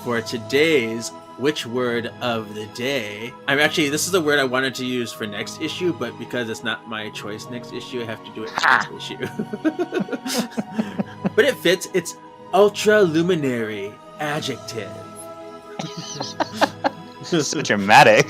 for today's Which Word of the Day. This is a word I wanted to use for next issue, but because it's not my choice next issue, I have to do it this issue. But it fits. It's ultraluminary adjective. So dramatic.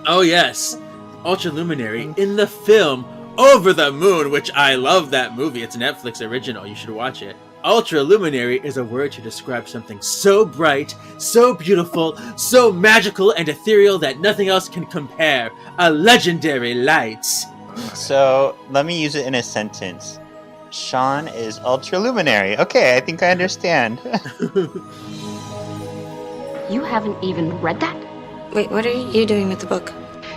Oh, yes. Ultraluminary in the film Over the Moon, which I love that movie. It's a Netflix original. You should watch it. Ultraluminary is a word to describe something so bright, so beautiful, so magical and ethereal that nothing else can compare. A legendary light. So let me use it in a sentence. Sean is ultraluminary. Okay, I think I understand. You haven't even read that? Wait, what are you doing with the book?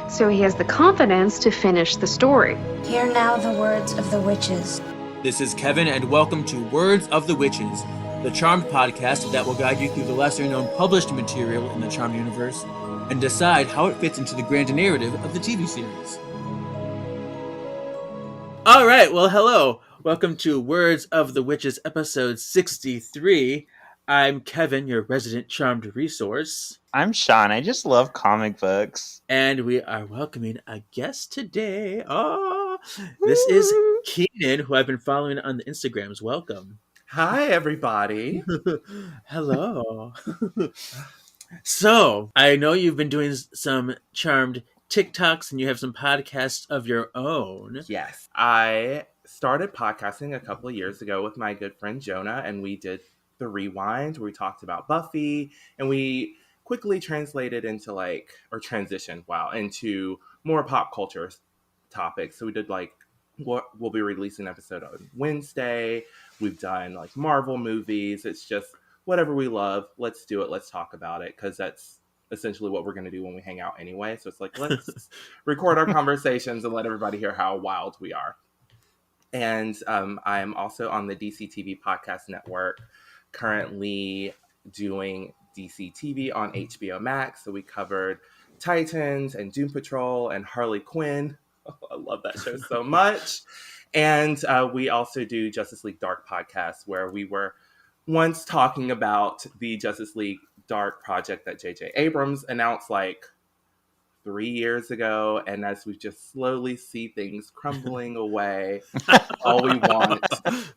So he has the confidence to finish the story. Hear now the words of the witches. This is Kevin, and welcome to Words of the Witches, the Charmed podcast that will guide you through the lesser-known published material in the Charmed universe and decide how it fits into the grand narrative of the TV series. All right, well, hello. Welcome to Words of the Witches, episode 63. I'm Kevin, your resident Charmed resource. I'm Sean. I just love comic books. And we are welcoming a guest today. Oh, this is Keenan, who I've been following on the Instagrams. Welcome. Hi, everybody. Hello. So, I know you've been doing some Charmed TikToks and you have some podcasts of your own. Yes, I started podcasting a couple of years ago with my good friend Jonah, and we did the Rewind, where we talked about Buffy, and we quickly translated into transitioned into more pop culture topics. So we did what we'll be releasing an episode on Wednesday. We've done Marvel movies. It's just whatever we love. Let's do it. Let's talk about it, because that's essentially what we're going to do when we hang out anyway. So it's let's record our conversations and let everybody hear how wild we are. And I'm also on the DC TV Podcast Network, currently doing DC TV on HBO Max. So we covered Titans and Doom Patrol and Harley Quinn. Oh, I love that show so much. And we also do Justice League Dark podcast, where we were once talking about the Justice League Dark project that J.J. Abrams announced 3 years ago. And as we just slowly see things crumbling away, all we want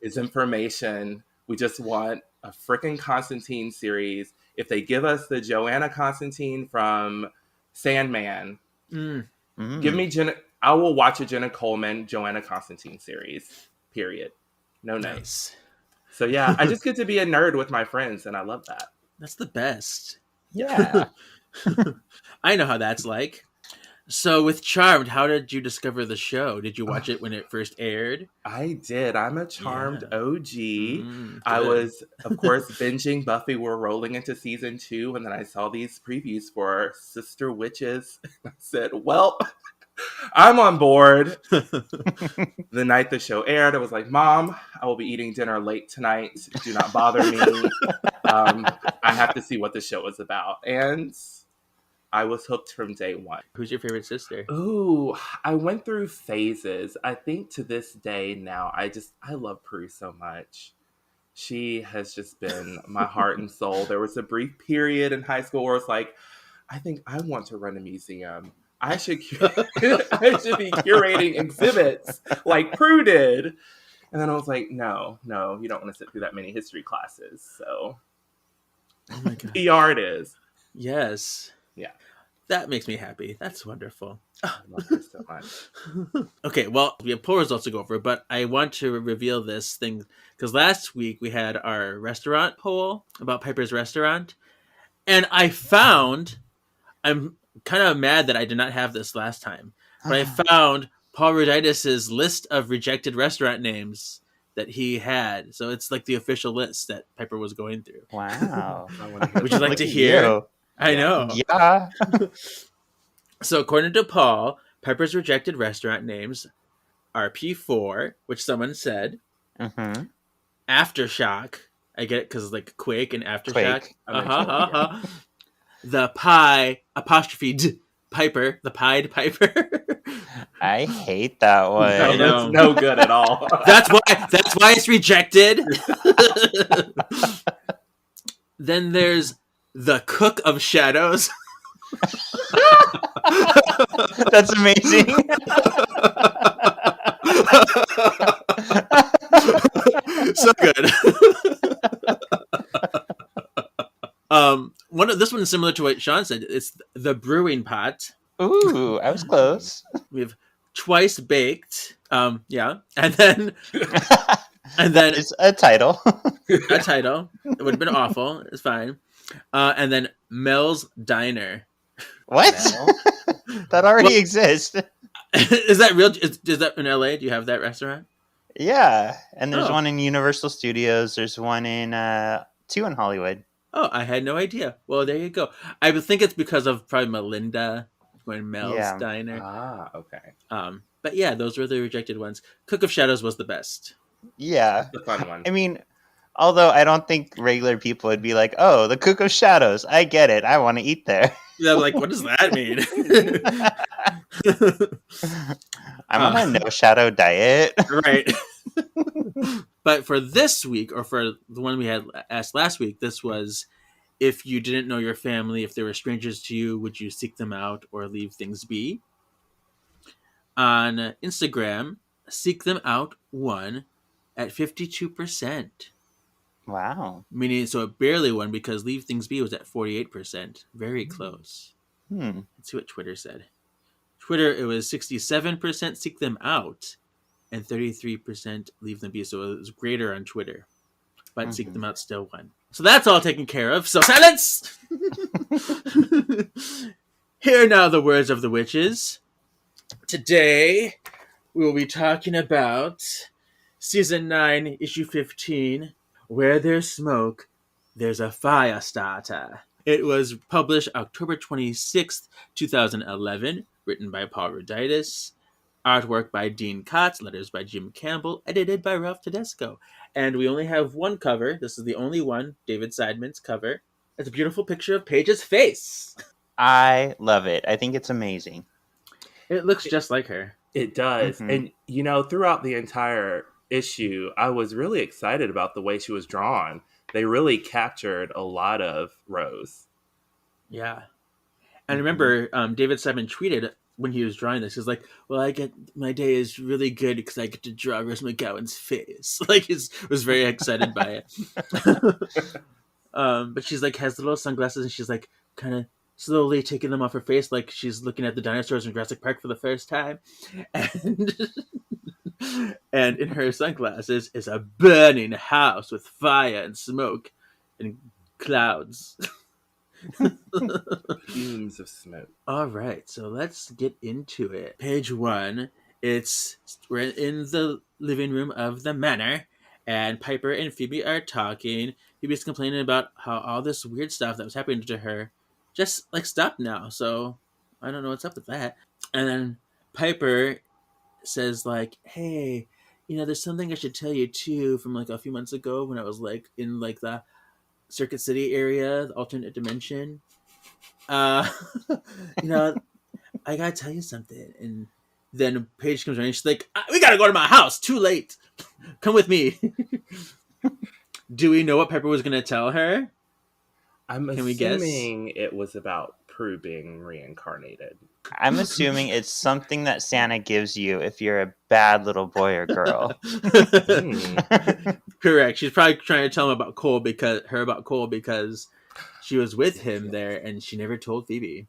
is information. We just want a freaking Constantine series. If they give us the Joanna Constantine from Sandman, give me I will watch a Jenna Coleman Joanna Constantine series. Period. No notes. Nice. So yeah, I just get to be a nerd with my friends, and I love that. That's the best. Yeah. I know how that's like. So with Charmed, how did you discover the show? Did you watch it when it first aired? I did. I'm a Charmed OG. I good. was, of course, binging Buffy. We're rolling into season 2, and then I saw these previews for Sister Witches. I said, well, I'm on board. The night the show aired, I was like, Mom, I will be eating dinner late tonight. Do not bother me. I have to see what the show is about. And I was hooked from day one. Who's your favorite sister? Ooh, I went through phases. I think to this day now, I love Prue so much. She has just been my heart and soul. There was a brief period in high school where it's I think I want to run a museum. I should be curating exhibits like Prue did. And then I was like, no, you don't want to sit through that many history classes. So, Oh my God. PR it is. Yes. Yeah. That makes me happy. That's wonderful. I love her so much. Okay, well, we have poll results to go over, but I want to reveal this thing because last week we had our restaurant poll about Piper's Restaurant, and I'm kind of mad that I did not have this last time, but I found Paul Ruditis' list of rejected restaurant names that he had. So it's the official list that Piper was going through. Wow. Would you like Look to at hear? you. I know. Yeah. So according to Paul, Piper's rejected restaurant names are P4, which someone said, Aftershock. I get it because Quake and Aftershock. Quake. The Pie ' Piper, the Pied Piper. I hate that one. I know. That's no good at all. That's why it's rejected. Then there's The Cook of Shadows. That's amazing. So good. This one is similar to what Sean said. It's the brewing pot. Ooh, I was close. We have twice baked. Yeah, and then It's a title. a title. It would have been awful. It's fine. And then Mel's Diner. What? Well, That already exists. Is that real? Is that in LA? Do you have that restaurant? Yeah, and there's Oh. one in Universal Studios. There's one in 2 in Hollywood. Oh, I had no idea. Well, there you go. I would think it's because of probably Melinda going Mel's Yeah. Diner. Okay. But yeah, those were the rejected ones. Cook of Shadows was the best. Yeah, The fun one. I mean, although I don't think regular people would be like, "Oh, the Cook of Shadows, I get it. I want to eat there." Yeah, like, what does that mean? I'm on a no shadow diet. Right. But for this week, or for the one we had asked last week, this was, if you didn't know your family, if they were strangers to you, would you seek them out or leave things be? On Instagram, seek them out won at 52%. Wow. Meaning, so it barely won because leave things be was at 48%. Very close. Hmm. Let's see what Twitter said. Twitter, it was 67% seek them out and 33% leave them be. So it was greater on Twitter. But seek them out still won. So that's all taken care of. So silence! Here are now the words of the witches. Today, we will be talking about Season 9, Issue 15, Where There's Smoke, There's a Firestarter. It was published October 26th, 2011, written by Paul Ruditis, artwork by Dean Kotz, letters by Jim Campbell, edited by Ralph Tedesco. And we only have one cover. This is the only one, David Seidman's cover. It's a beautiful picture of Paige's face. I love it. I think it's amazing. It looks just like her. It does. Mhm. And, throughout the entire issue, I was really excited about the way she was drawn. They really captured a lot of Rose. Yeah. And remember, David Simon tweeted when he was drawing this, he's like, well, my day is really good because I get to draw Rose McGowan's face. Like, he was very excited by it. But she's like, has little sunglasses, and she's like, kind of slowly taking them off her face, like she's looking at the dinosaurs in Jurassic Park for the first time. And in her sunglasses is a burning house with fire and smoke and clouds. Fumes of smoke. All right, so let's get into it. Page 1. We're in the living room of the manor, and Piper and Phoebe are talking. Phoebe's complaining about how all this weird stuff that was happening to her just stopped now. So I don't know what's up with that. And then Piper says hey, there's something I should tell you too from a few months ago when I was in the Circuit City area, the alternate dimension. I gotta tell you something. And then Paige comes around and she's like, we gotta go to my house, too late, come with me. Do we know what Piper was gonna tell her? Can we guess? assuming it was about Prue being reincarnated. I'm assuming it's something that Santa gives you if you're a bad little boy or girl. Correct. She's probably trying to tell him about Cole because she was with him there and she never told Phoebe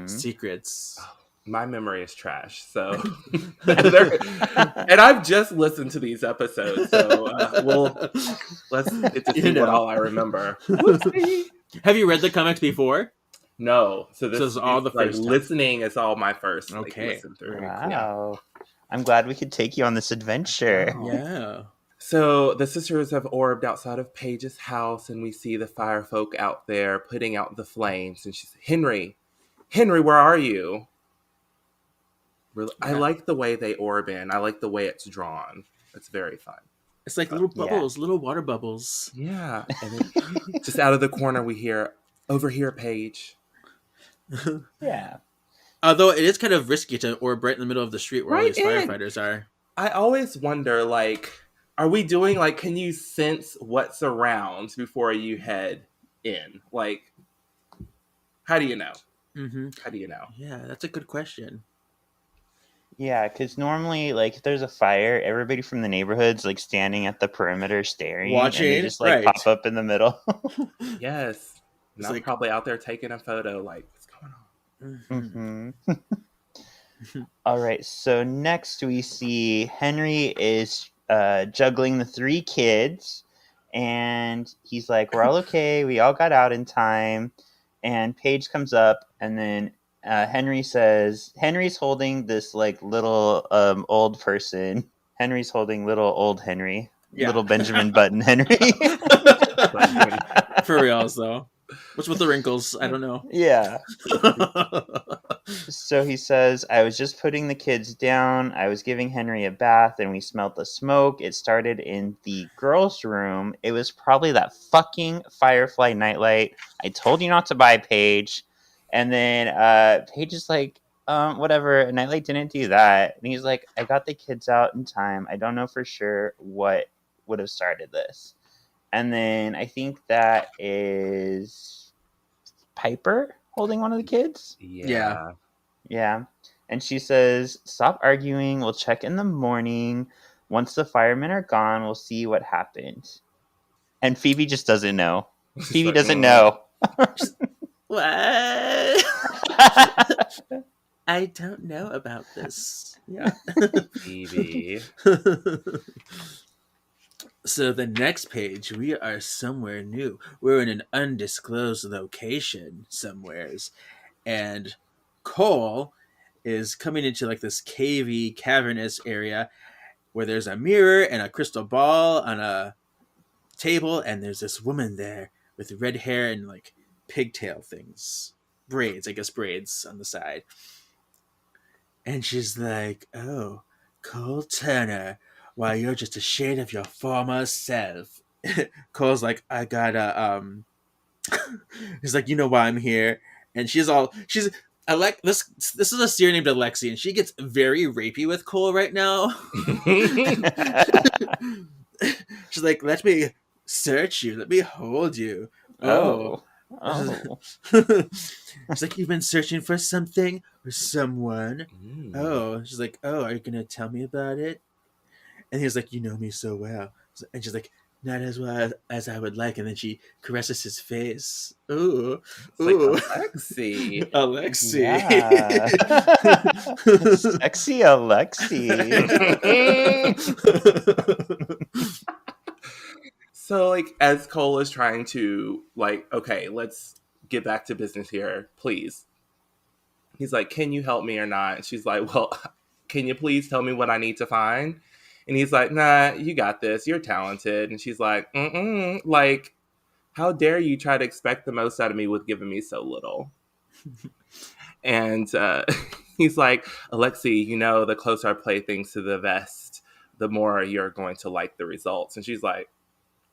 secrets. My memory is trash, so and I've just listened to these episodes, so let's get to see what all I remember. Have you read the comics before? No, so this is all the first time. listening is all my first. Okay. Listen through. Wow. I'm glad we could take you on this adventure. Yeah. So the sisters have orbed outside of Paige's house, and we see the fire folk out there putting out the flames. And she's, Henry, where are you? I like the way they orb in. I like the way it's drawn. It's very fun. It's like little bubbles, little water bubbles. Yeah. And then just out of the corner, we hear, over here, Paige. Yeah. Although it is kind of risky to orb right in the middle of the street where all these firefighters are. I always wonder, are we doing, can you sense what's around before you head in? How do you know? Mm-hmm. How do you know? Yeah, that's a good question. Yeah, because normally, like, if there's a fire, everybody from the neighborhood's like standing at the perimeter staring, and they Watching, just like right. pop up in the middle. Yes. And It's I'm like, probably out there taking a photo, like, what's going on? mhm. All right, so next we see Henry is juggling the 3 kids, and he's like, "We're all okay. We all got out in time." And Paige comes up, and then Henry says, "Henry's holding this like little old person. Henry's holding little old Henry, Yeah. little Benjamin Button Henry." For reals, though. What's with the wrinkles? I don't know. Yeah. So he says, "I was just putting the kids down. I was giving Henry a bath and we smelled the smoke. It started in the girls' room. It was probably that fucking Firefly nightlight. I told you not to buy, Paige." And then Paige is like, whatever, nightlight didn't do that. And he's like, "I got the kids out in time. I don't know for sure what would have started this." And then I think that is Piper holding one of the kids. Yeah. Yeah. And she says, "Stop arguing. We'll check in the morning. Once the firemen are gone, we'll see what happened." And Phoebe just doesn't know. Phoebe like, doesn't know. What? I don't know about this. Yeah. Phoebe. So the next page, we are somewhere new. We're in an undisclosed location somewheres. And Cole is coming into like this cavey, cavernous area where there's a mirror and a crystal ball on a table, and there's this woman there with red hair and like pigtail things. Braids, I guess braids on the side. And she's like, "Oh, Cole Turner, why you're just a shade of your former self." Cole's like, "I gotta he's like, "You know why I'm here." And she's this is a seer named Alexi, and she gets very rapey with Cole right now. She's like, "Let me search you, let me hold you." Oh. Oh. She's like, "You've been searching for something or someone." Oh, she's like, "Oh, are you gonna tell me about it?" And he's like, "You know me so well." And she's like, "Not as well as I would like." And then she caresses his face. Ooh, It's like, ooh, Alexi. Alexi. Yeah. Sexy Alexi. So, like, as Cole is trying to, like, okay, let's get back to business here, please. He's like, "Can you help me or not?" And she's like, "Well, can you please tell me what I need to find?" And he's like, "Nah, you got this. You're talented." And she's like, like, how dare you try to expect the most out of me with giving me so little? And he's like, "Alexi, you know, the closer I play things to the vest, the more you're going to like the results." And she's like,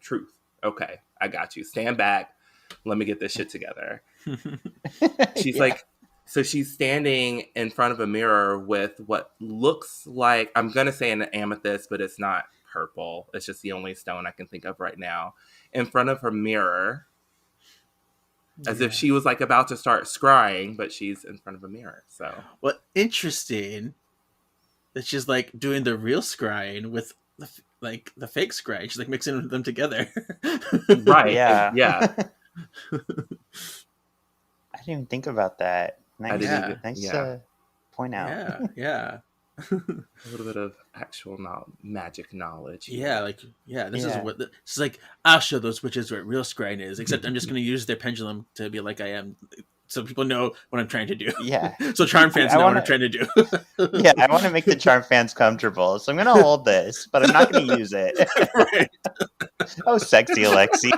"Truth. Okay, I got you. Stand back. Let me get this shit together." She's like, so she's standing in front of a mirror with what looks like, I'm going to say an amethyst, but it's not purple. It's just the only stone I can think of right now. In front of her mirror, as if she was like about to start scrying, but she's in front of a mirror. So, well, interesting that she's like doing the real scrying with the fake scrying. She's like mixing them together. right. Yeah. Yeah. I didn't even think about that. Nice, Yeah. to point out. Yeah. A little bit of actual magic knowledge. Yeah, this is what it's like. I'll show those witches what real scrying is, except I'm just going to use their pendulum to be like I am, so people know what I'm trying to do. Yeah. So charm fans know what I'm trying to do. Yeah, I want to make the charm fans comfortable, so I'm going to hold this, but I'm not going to use it. Right. Oh, sexy Alexi.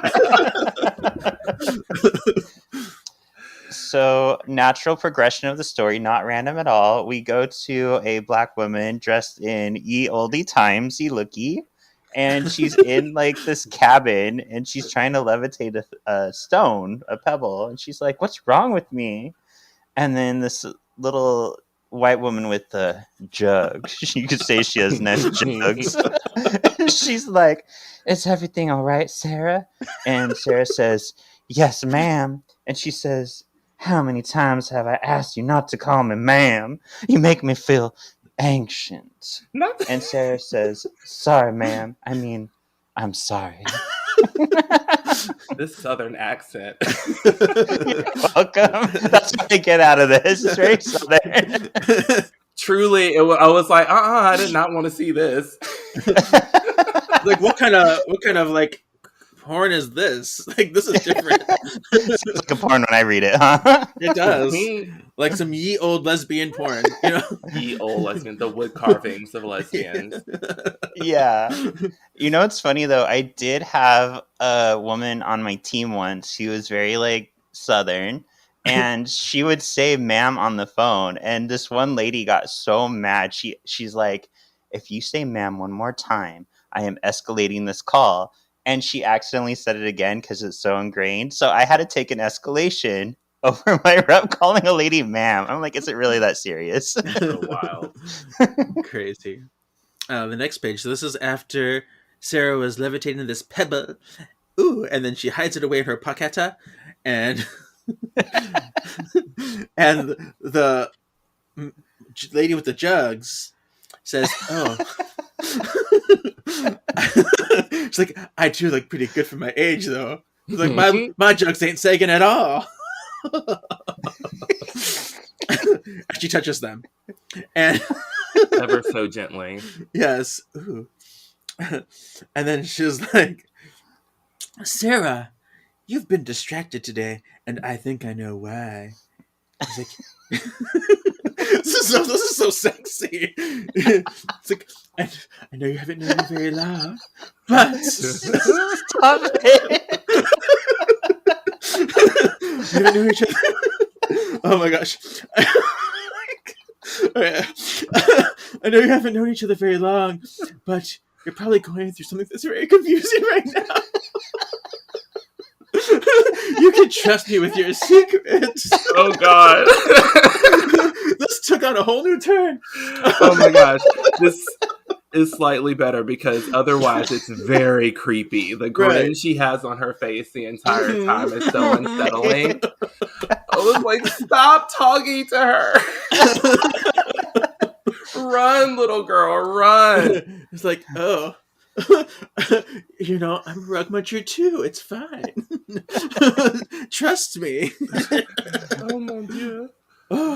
So, natural progression of the story, not random at all. We go to a black woman dressed in ye olde times, ye looky, and she's in like this cabin, and she's trying to levitate a stone, a pebble, and she's like, "What's wrong with me?" And then this little white woman with the jug, you could say she has nice jugs. She's like, "Is everything all right, Sarah?" And Sarah says, "Yes, ma'am." And she says, How many times have I asked you not to call me ma'am? You make me feel ancient. And Sarah says, sorry, ma'am. I mean, I'm sorry. This southern accent. You're welcome. That's what I get out of this. It's very southern. Truly, I was like, I did not want to see this. Like, what kind of like porn is this? Like, this is different. Sounds like a porn when I read it, huh? It does. Like some ye old lesbian porn, you know? Ye old lesbian, the wood carvings of lesbians. Yeah. You know what's funny though? I did have a woman on my team once who was very like southern, and she would say ma'am on the phone, and this one lady got so mad. She's like, if you say ma'am one more time, I am escalating this call. And she accidentally said it again because it's so ingrained. So I had to take an escalation over my rep calling a lady ma'am. I'm like, is it really that serious? So wild. Crazy. The next page. So this is after Sarah was levitating this pebble. Ooh, and then she hides it away in her pocketa. And and the lady with the jugs says, oh. She's like, I do look pretty good for my age, though. She's like, my jugs ain't sagging at all. She touches them, and ever so gently. Yes. Ooh. And then she's like, Sarah, you've been distracted today, and I think I know why. He's like, this is so sexy. It's like, I know you haven't known me very long, but Stop it. we haven't known each other. Oh my gosh. I know you haven't known each other very long, but you're probably going through something that's very confusing right now. You can trust me with your secrets. Oh god. This took on a whole new turn. Oh my gosh. This is slightly better because otherwise it's very creepy. The grin she has on her face the entire time is so unsettling. I was like, stop talking to her. Run, little girl, run. It's like, oh. You know, I'm a rug muncher too. It's fine. Trust me. Oh mon dieu.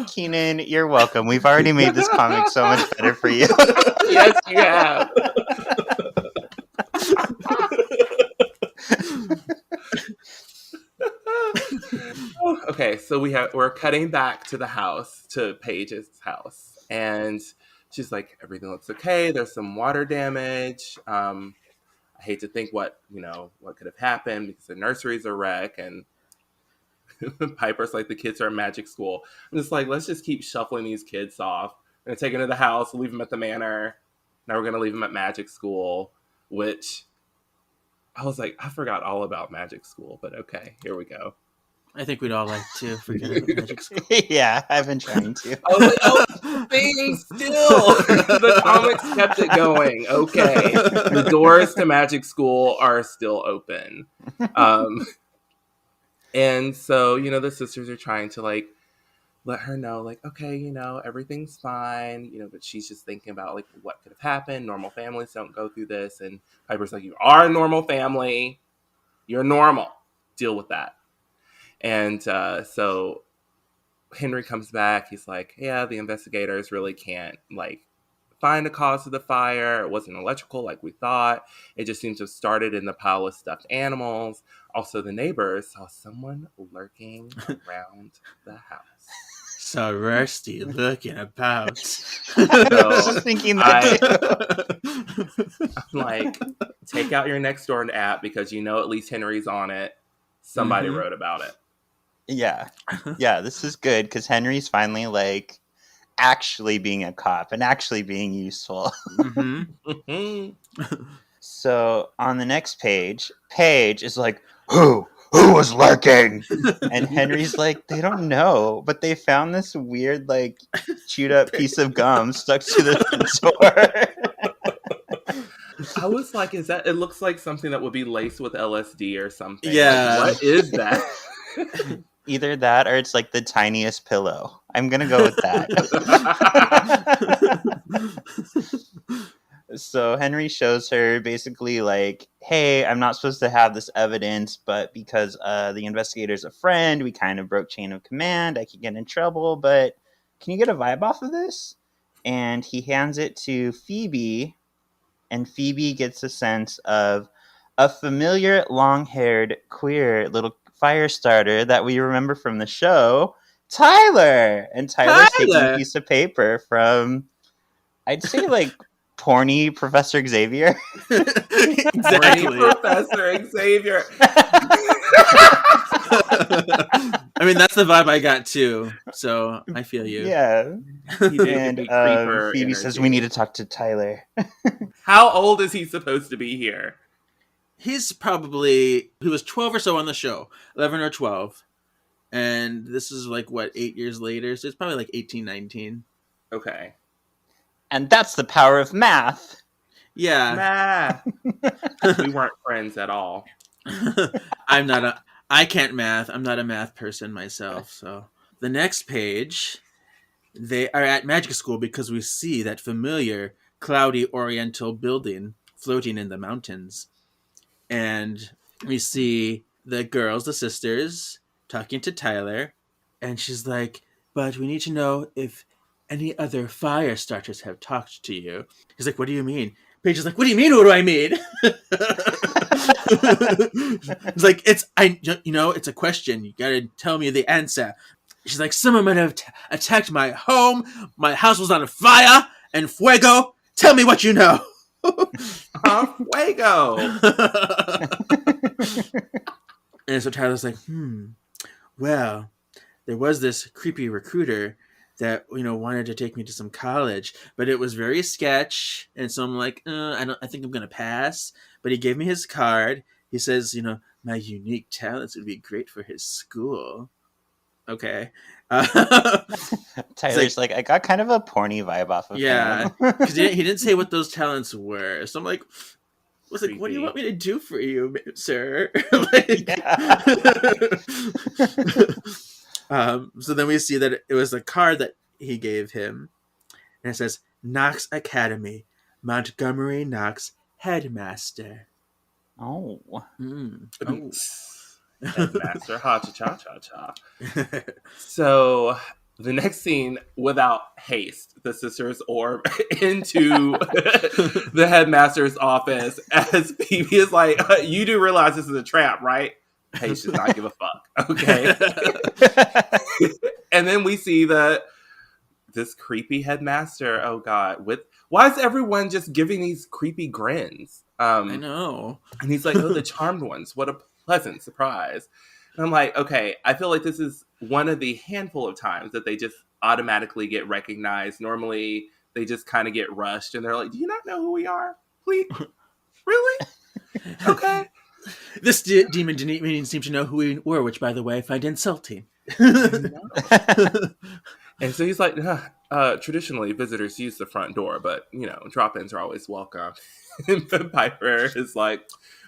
Keenan, you're welcome. We've already made this comic so much better for you. Yes, you have. Okay, so we're cutting back to the house, to Paige's house, and she's like, everything looks okay. There's some water damage. I hate to think what could have happened because the nursery's a wreck, and Piper's like, the kids are at magic school. I'm just like, let's just keep shuffling these kids off. We're gonna take them to the house, leave them at the manor. Now we're gonna leave them at magic school, which I was like, I forgot all about magic school, but okay, here we go. I think we'd all like to forget about magic school. Yeah, I've been trying to. I was like, oh, thing still. The comics kept it going. Okay. The doors to magic school are still open. And so, the sisters are trying to like let her know, like, okay, everything's fine, but she's just thinking about like what could have happened. Normal families don't go through this. And Piper's like, you are a normal family. You're normal. Deal with that. And so Henry comes back. He's like, yeah, the investigators really can't like find a cause of the fire. It wasn't electrical like we thought. It just seems to have started in the pile of stuffed animals. Also, the neighbors saw someone lurking around the house. So Rusty looking about. I was just thinking that I'm like, take out your Nextdoor app because at least Henry's on it. Somebody wrote about it. Yeah. Yeah, this is good because Henry's finally like actually being a cop and actually being useful. So on the next page, Paige is like, Who was lurking? And Henry's like, they don't know, but they found this weird, like, chewed up piece of gum stuck to the door. I was like, it looks like something that would be laced with LSD or something. Yeah. Like, what is that? Either that or it's like the tiniest pillow. I'm going to go with that. So Henry shows her basically like, hey, I'm not supposed to have this evidence, but because the investigator's a friend, we kind of broke chain of command. I could get in trouble, but can you get a vibe off of this? And he hands it to Phoebe, and Phoebe gets a sense of a familiar long-haired queer little fire starter that we remember from the show, Tyler. And Tyler's taking a piece of paper from, I'd say, like, porny Professor Xavier. Exactly. Porny Professor Xavier. I mean, that's the vibe I got too. So I feel you. Yeah. He did And give me creeper Phoebe says, we need to talk to Tyler. How old is he supposed to be here? He was 12 or so on the show, 11 or 12. And this is like, what, 8 years later? So it's probably like 18, 19. Okay. And that's the power of math. Yeah. Math. We weren't friends at all. I can't math. I'm not a math person myself. So the next page, they are at magic school because we see that familiar cloudy oriental building floating in the mountains. And we see the girls, the sisters, talking to Tyler. And she's like, but we need to know if any other fire starters have talked to you. He's like, what do you mean? Paige is like, what do you mean? What do I mean? It's like, it's a question. You gotta tell me the answer. She's like, someone might have attacked my home. My house was on fire and fuego. Tell me what you know. Fuego. And so Tyler's like, well, there was this creepy recruiter that wanted to take me to some college, but it was very sketch, and so I'm like, I think I'm gonna pass. But he gave me his card. He says, my unique talents would be great for his school. Okay. Tyler's like, I got kind of a porny vibe off of him. Because he didn't say what those talents were. So I'm like, what do you want me to do for you, sir? So then we see that it was a card that he gave him, and it says Knox Academy, Montgomery Knox Headmaster. Oh. Headmaster, ha cha cha cha cha. So the next scene, without haste, the sisters orb into the headmaster's office as Phoebe is like, you do realize this is a trap, right? Paige does not give a fuck. Okay. And then we see this creepy headmaster. Oh God. Why is everyone just giving these creepy grins? I know. And he's like, oh, the charmed ones. What a pleasant surprise. And I'm like, okay, I feel like this is one of the handful of times that they just automatically get recognized. Normally, they just kind of get rushed, and they're like, do you not know who we are? Please? Really? Okay. This demon didn't even seem to know who we were, which, by the way, I find insulting. And so he's like, traditionally, visitors use the front door, but, drop-ins are always welcome. And Piper is like,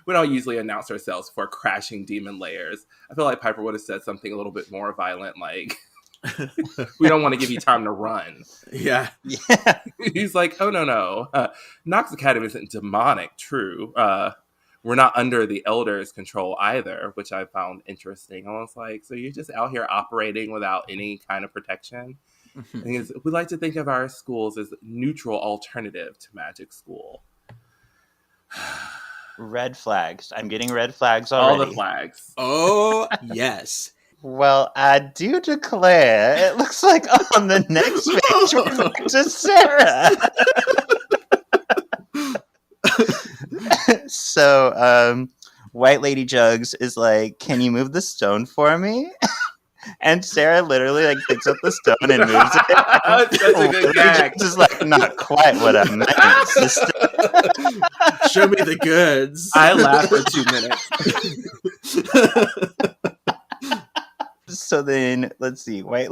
we don't usually announce ourselves for crashing demon layers. I feel like Piper would have said something a little bit more violent, like, we don't want to give you time to run. Yeah. He's like, oh, no. Knox Academy isn't demonic, true. We're not under the elders' control either, which I found interesting. I was like, so you're just out here operating without any kind of protection? And we like to think of our schools as neutral alternative to magic school. Red flags. I'm getting red flags already. All the flags. Oh, yes. Well, I do declare, it looks like on the next page we're back to Sarah. So, White Lady Jugs is like, can you move the stone for me? And Sarah literally picks up the stone and moves it. That's such a good gag. This is not quite what I meant, sister. Show me the goods. I laughed for 2 minutes. So then, let's see. I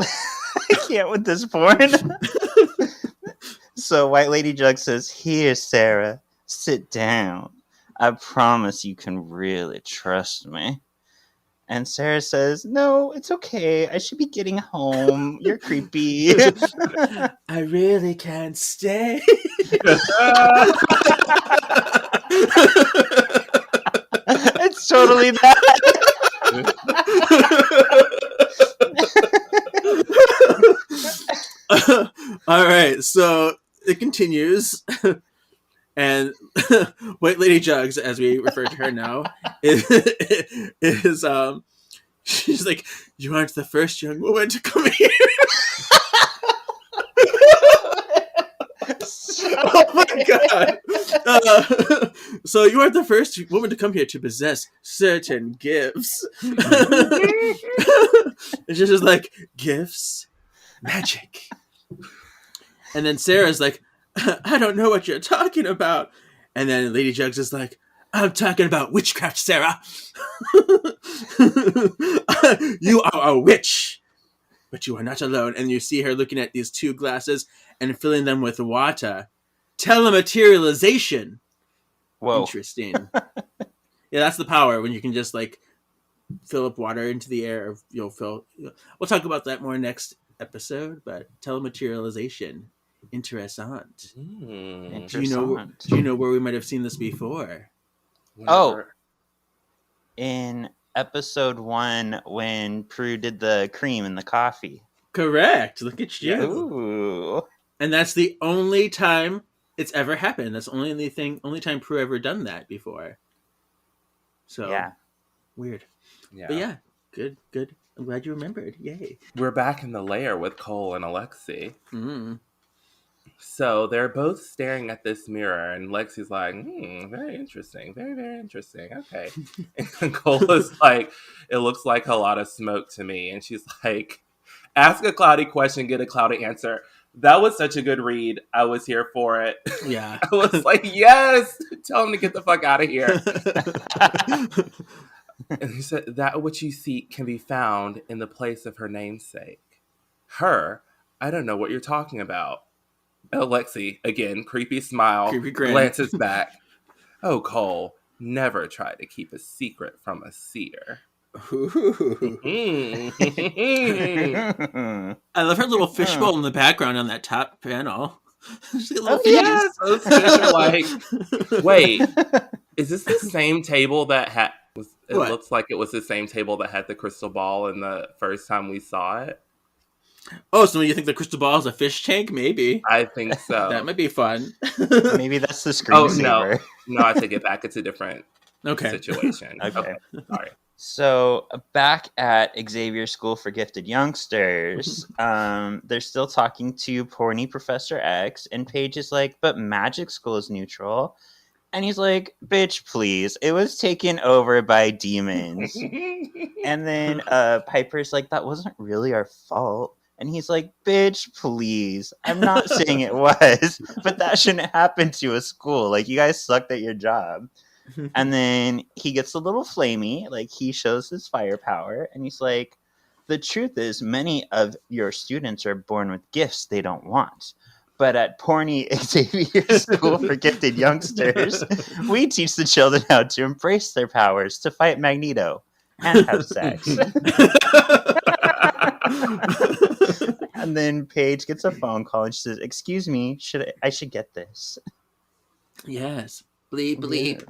can't with this porn. So White Lady Jug says, here, Sarah, sit down. I promise you can really trust me. And Sarah says, "No, it's okay. I should be getting home. You're creepy." I really can't stay. It's totally that. All right, so it continues, and White Lady Jugs, as we refer to her now, is she's like, "You aren't the first young woman to come here." Oh my god! So you aren't the first woman to come here to possess certain gifts. It's just like gifts, magic. And then Sarah's like, "I don't know what you're talking about." And then Lady Jugs is like, "I'm talking about witchcraft, Sarah. You are a witch, but you are not alone." And you see her looking at these two glasses and filling them with water. Telematerialization. Whoa. Interesting. Yeah, that's the power when you can just like fill up water into the air. You'll fill. We'll talk about that more next episode. But telematerialization, interessant. Do you know where we might have seen this before? Oh, in episode 1 when Prue did the cream in the coffee. Correct. Look at you. Ooh. And that's the only time it's ever happened. That's only time Prue ever done that before. So yeah, weird. Yeah. But yeah, good. I'm glad you remembered. Yay. We're back in the lair with Cole and Alexi. Mm. So they're both staring at this mirror, and Lexi's like, very interesting. Very, very interesting. Okay. And Cole is like, "It looks like a lot of smoke to me." And she's like, "Ask a cloudy question, get a cloudy answer." That was such a good read. I was here for it. Yeah. I was like, yes! Tell him to get the fuck out of here. And he said, "That which you seek can be found in the place of her namesake. Her, I don't know what you're talking about." Alexi, again, creepy smile, Creepy grin. glances back. "Oh, Cole, never try to keep a secret from a seer." I love her little fishbowl in the background on that top panel. She's got little fishes. Yes, those fish are like, wait, is this the same table that had? It What? looks like it was the same table that had the crystal ball in the first time we saw it. Oh, so you think the crystal ball is a fish tank? Maybe. I think so. That might be fun. maybe that's the Oh screensaver. no, I take it back. It's a different Okay. situation. Okay. Sorry. So back at Xavier School for Gifted Youngsters, they're still talking to Porny Professor X, and Paige is like, "But magic school is neutral." And he's like, "Bitch, please. It was taken over by demons." And then Piper's like, "That wasn't really our fault." And he's like, "Bitch, please. I'm not saying it was, but that shouldn't happen to a school. Like, you guys sucked at your job." And then he gets a little flamey, like he shows his firepower, and he's like, "The truth is, many of your students are born with gifts they don't want. But at Porny Xavier School for Gifted Youngsters, we teach the children how to embrace their powers, to fight Magneto, and have sex." And then Paige gets a phone call and she says, "Excuse me, I should get this." Yes. Bleep, bleep.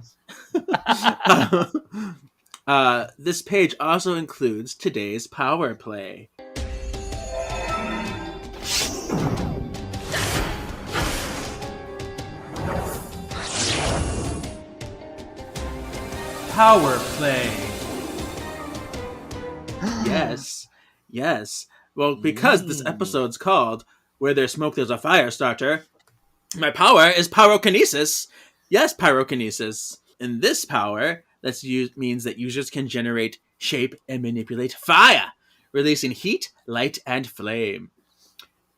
Yes. This page also includes today's power play. Power play. Yes. Well, because this episode's called "Where There's Smoke, There's a Firestarter," my power is pyrokinesis. Yes, pyrokinesis. In this power, means that users can generate, shape, and manipulate fire, releasing heat, light, and flame.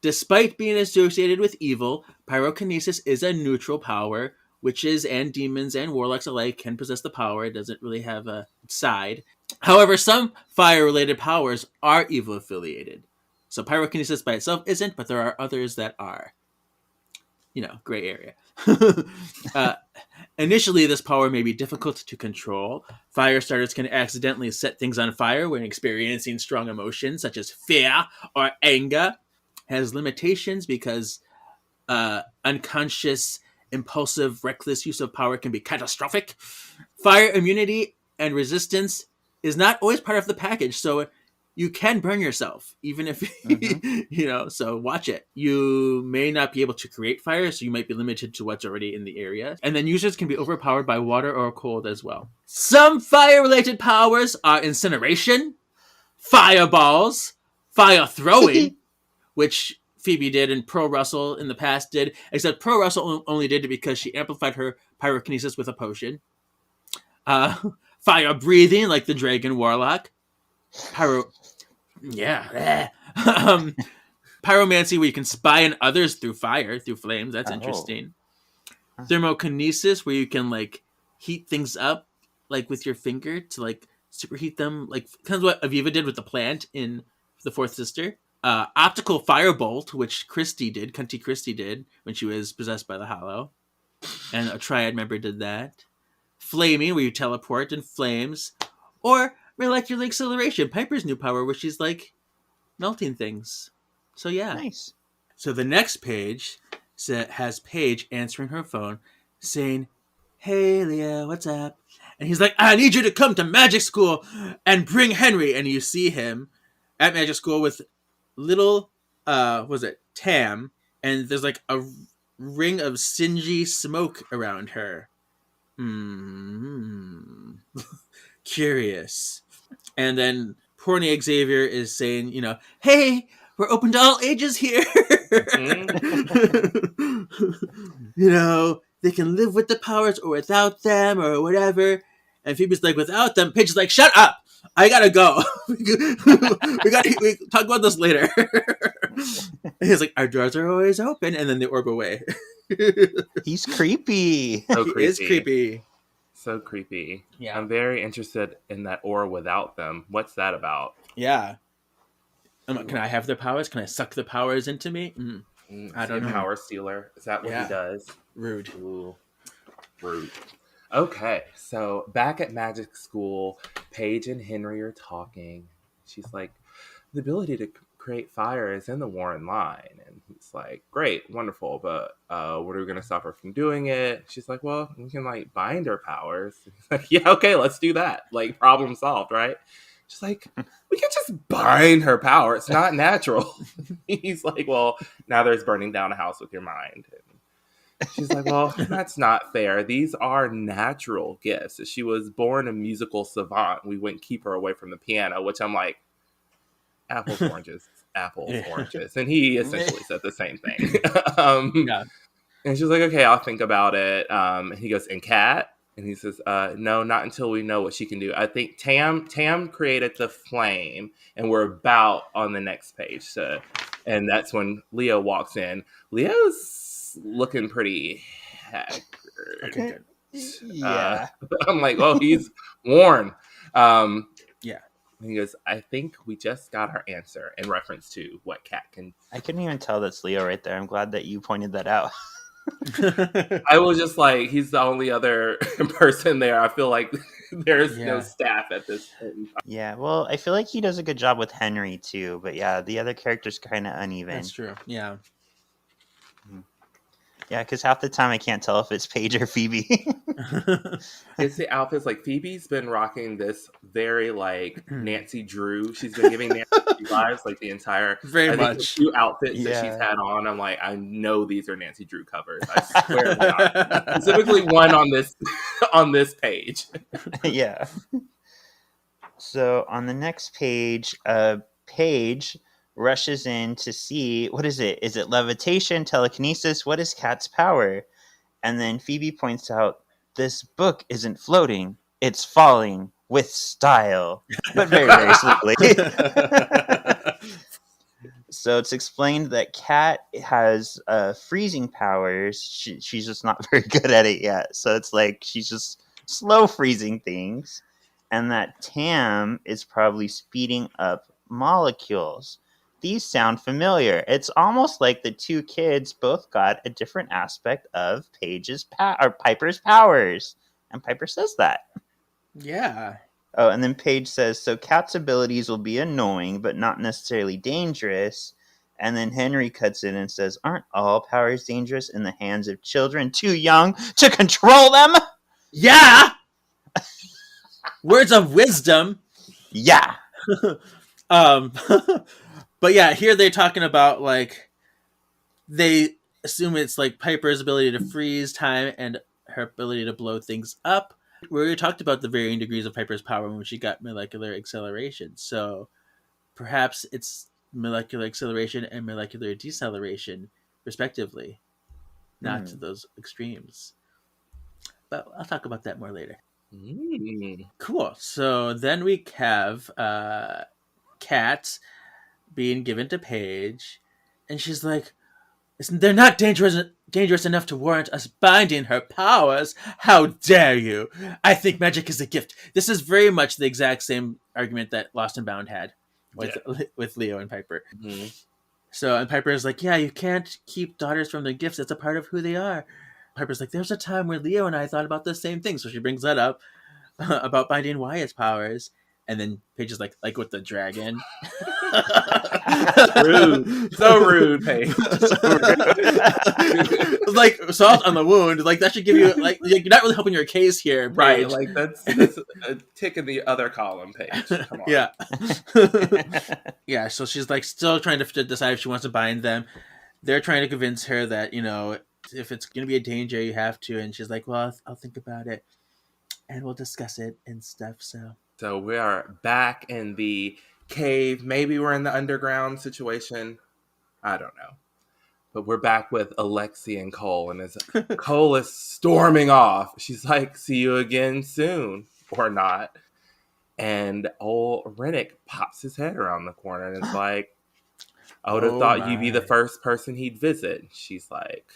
Despite being associated with evil, pyrokinesis is a neutral power. Witches and demons and warlocks alike can possess the power. It doesn't really have a side. However, some fire-related powers are evil-affiliated. So pyrokinesis by itself isn't, but there are others that are. Gray area. uh, Initially, this power may be difficult to control. Fire starters can accidentally set things on fire when experiencing strong emotions, such as fear or anger. Has limitations because unconscious, impulsive, reckless use of power can be catastrophic. Fire immunity and resistance is not always part of the package, so you can burn yourself, even if so watch it. You may not be able to create fire, so you might be limited to what's already in the area. And then users can be overpowered by water or cold as well. Some fire-related powers are incineration, fireballs, fire throwing, which Phoebe did and Pro Russell in the past did, except Pro Russell only did it because she amplified her pyrokinesis with a potion. Fire breathing, like the Dragon Warlock. Pyromancy, where you can spy on others through fire, through flames. That's interesting. Thermokinesis, where you can like heat things up, like with your finger to like superheat them, like kind of what Aviva did with the plant in The Fourth Sister. Optical firebolt, which Cunty Christie did when she was possessed by the Hollow, and a Triad member did that. Flaming, where you teleport in flames, or molecular acceleration, Piper's new power, where she's like melting things. So yeah, Nice. So the next page has Paige answering her phone, saying, "Hey Leo, what's up?" And he's like, "I need you to come to magic school and bring Henry." And you see him at magic school with little Tam, and there's like a ring of singy smoke around her. Curious. And then Porny Xavier is saying, "Hey, we're open to all ages here." They can live with the powers or without them or whatever. And Phoebe's like, "Without them." Paige is like, "Shut up! I gotta go. we talk about this later." And he's like, "Our doors are always open," and then they orb away. He's creepy. So He creepy. is creepy. So creepy. Yeah. I'm very interested in that or without them. What's that about? Yeah. Can I have their powers? Can I suck the powers into me? I don't know. Power stealer. Is that what he does? Rude. Ooh. Rude. Okay, so back at magic school, Paige and Henry are talking. She's like, the ability to create fire is in the Warren line. And he's like, great, wonderful, but what are we going to stop her from doing it? She's like, well, we can like bind her powers. He's like, yeah, okay, let's do that. Like, problem solved, right? She's like, we can just bind her power. It's not natural. He's like, well, now there's burning down a house with your mind. And she's like, well, that's not fair. These are natural gifts. If she was born a musical savant, we wouldn't keep her away from the piano, which I'm like, apples, oranges, oranges. And he essentially said the same thing. And she's like, okay, I'll think about it. And he goes, and Kat? And he says, no, not until we know what she can do. I think Tam created the flame, and we're about on the next page. So, and that's when Leo walks in. Leo's looking pretty haggard. Okay. Yeah. I'm like, oh, he's worn. Yeah. And he goes, I think we just got our answer in reference to what Kat can. I couldn't even tell that's Leo right there. I'm glad that you pointed that out. I was just like, he's the only other person there. I feel like there's no staff at this point. Yeah, well, I feel like he does a good job with Henry too, but yeah, the other characters kind of uneven. That's true. Yeah. Yeah, because half the time I can't tell if it's Paige or Phoebe. It's the outfits. Like, Phoebe's been rocking this very like Nancy Drew. She's been giving Nancy Drew vibes like the entire very much the two outfits that she's had on. I'm like, I know these are Nancy Drew covers. I swear they are. Specifically one on this page. Yeah. So on the next page, Paige rushes in to see, what is it? Is it levitation, telekinesis? What is Kat's power? And then Phoebe points out, this book isn't floating, it's falling with style, but very, very slowly. So it's explained that Kat has freezing powers. She's just not very good at it yet. So it's like she's just slow freezing things. And that Tam is probably speeding up molecules. these sound familiar. It's almost like the two kids both got a different aspect of Piper's powers. And Piper says that. Yeah. Oh, and then Paige says, so Cat's abilities will be annoying, but not necessarily dangerous. And then Henry cuts in and says, aren't all powers dangerous in the hands of children too young to control them? Yeah! Words of wisdom. Yeah. But yeah, here they're talking about, like, they assume it's, like, Piper's ability to freeze time and her ability to blow things up. We already talked about the varying degrees of Piper's power when she got molecular acceleration. So perhaps it's molecular acceleration and molecular deceleration, respectively, not to those extremes. But I'll talk about that more later. Cool. So then we have Cat being given to Paige, and she's like, they're not dangerous enough to warrant us binding her powers. How dare you? I think magic is a gift. This is very much the exact same argument that Lost and Bound had with Leo and Piper. Mm-hmm. So, and Piper is like, yeah, you can't keep daughters from their gifts. It's a part of who they are. Piper's like, there's a time where Leo and I thought about the same thing. So she brings that up about binding Wyatt's powers. And then Paige is like with the dragon. Rude. So rude, Paige. Like, salt on the wound. Like, that should give you, like, you're not really helping your case here, Paige. Right, like, that's a tick in the other column, Paige. Come on. Yeah. Yeah, so she's, like, still trying to decide if she wants to bind them. They're trying to convince her that, you know, if it's going to be a danger, you have to. And she's like, well, I'll think about it. And we'll discuss it and stuff, So we are back in the cave. Maybe we're in the underground situation. I don't know. But we're back with Alexi and Cole. And as Cole is storming off, she's like, see you again soon. Or not. And old Rennick pops his head around the corner and is like, I would have thought you'd be the first person he'd visit. She's like,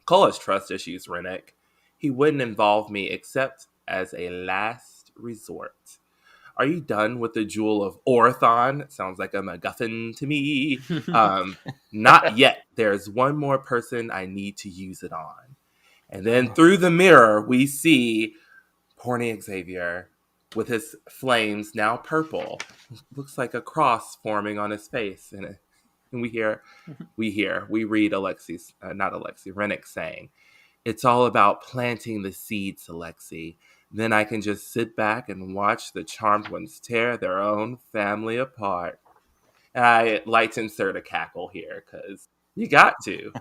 Cole has trust issues, Rennick. He wouldn't involve me except as a last resort. Are you done with the Jewel of Orthon? Sounds like a MacGuffin to me. Not yet. There's one more person I need to use it on. And then through the mirror, we see Porny Xavier with his flames now purple. Looks like a cross forming on his face. And we read Rennick saying, it's all about planting the seeds, Alexi. Then I can just sit back and watch the charmed ones tear their own family apart. And I like to insert a cackle here, because you got to.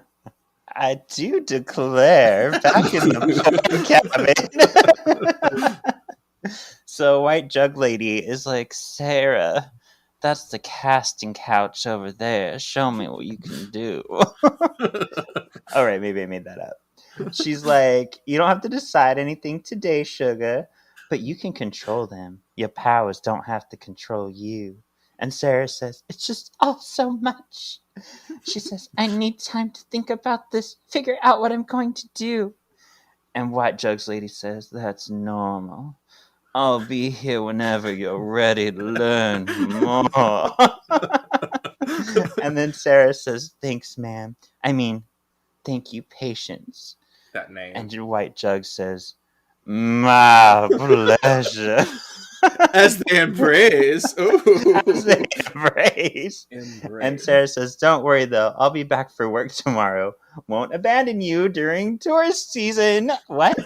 I do declare, back in the cabin. So White Jug Lady is like, Sarah, that's the casting couch over there. Show me what you can do. All right, maybe I made that up. She's like, you don't have to decide anything today, sugar, but you can control them. Your powers don't have to control you. And Sarah says, it's just all so much. She says, I need time to think about this, figure out what I'm going to do. And White Jugs Lady says, that's normal. I'll be here whenever you're ready to learn more. And then Sarah says, thanks, ma'am. I mean, thank you, Patience. That name. And your White Jug says, my pleasure. As they embrace. Ooh. As they embrace. And Sarah says, don't worry, though. I'll be back for work tomorrow. Won't abandon you during tourist season. What?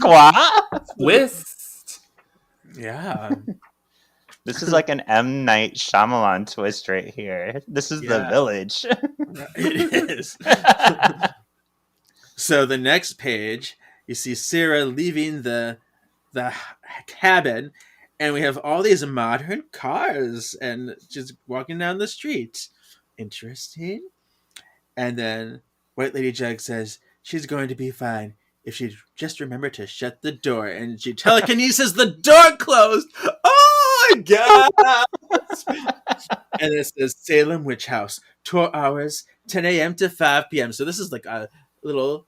Qua? Twist. Yeah. This is like an M. Night Shyamalan twist right here. This is The Village. It is. So the next page, you see Sarah leaving the cabin, and we have all these modern cars, and just walking down the street. Interesting. And then White Lady Jug says she's going to be fine if she just remember to shut the door, and she telekinesis the door closed. Oh my god! And it says Salem Witch House, tour hours 10 a.m. to 5 p.m. So this is like a little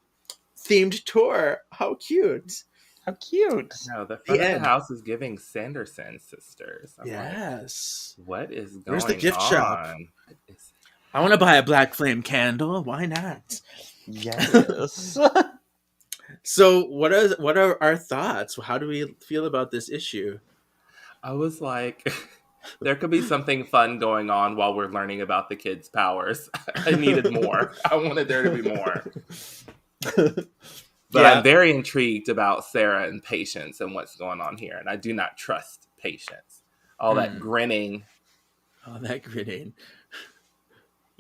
themed tour. How cute! How cute. No, the front of end. the house is giving Sanderson sisters. I'm Yes. like, what is going Where's the gift on? shop? What is- I want to buy a black flame candle. Why not? Yes. So, what are our thoughts? How do we feel about this issue? I was like, there could be something fun going on while we're learning about the kids' powers. I needed more. I wanted there to be more. But Yeah. I'm very intrigued about Sarah and Patience and what's going on here. And I do not trust Patience. All that grinning. Oh, that grenade.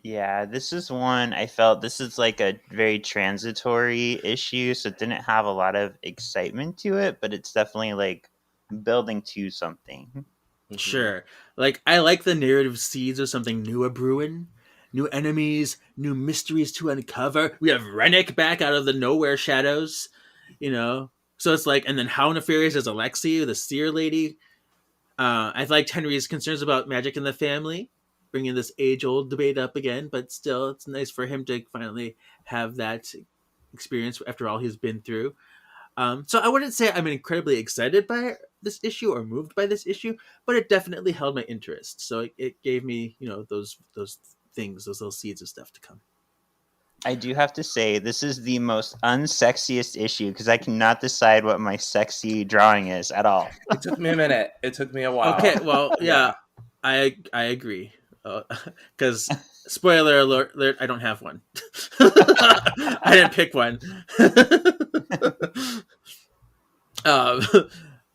Yeah, this is one I felt this is like a very transitory issue, so it didn't have a lot of excitement to it, but it's definitely like building to something. Sure. Like, I like the narrative seeds of something new a brewing. New enemies, new mysteries to uncover. We have Rennick back out of the nowhere shadows, you know? So it's like, and then how nefarious is Alexi, the seer lady? I liked Henry's concerns about magic in the family, bringing this age-old debate up again, but still, it's nice for him to finally have that experience after all he's been through. So I wouldn't say I'm incredibly excited by this issue or moved by this issue, but it definitely held my interest. So it gave me, those things, those little seeds of stuff to come. I do have to say this is the most unsexiest issue because I cannot decide what my sexy drawing is at all. It took me a minute. It took me a while. Okay, well, yeah. I agree. Because spoiler alert, I don't have one. I didn't pick one.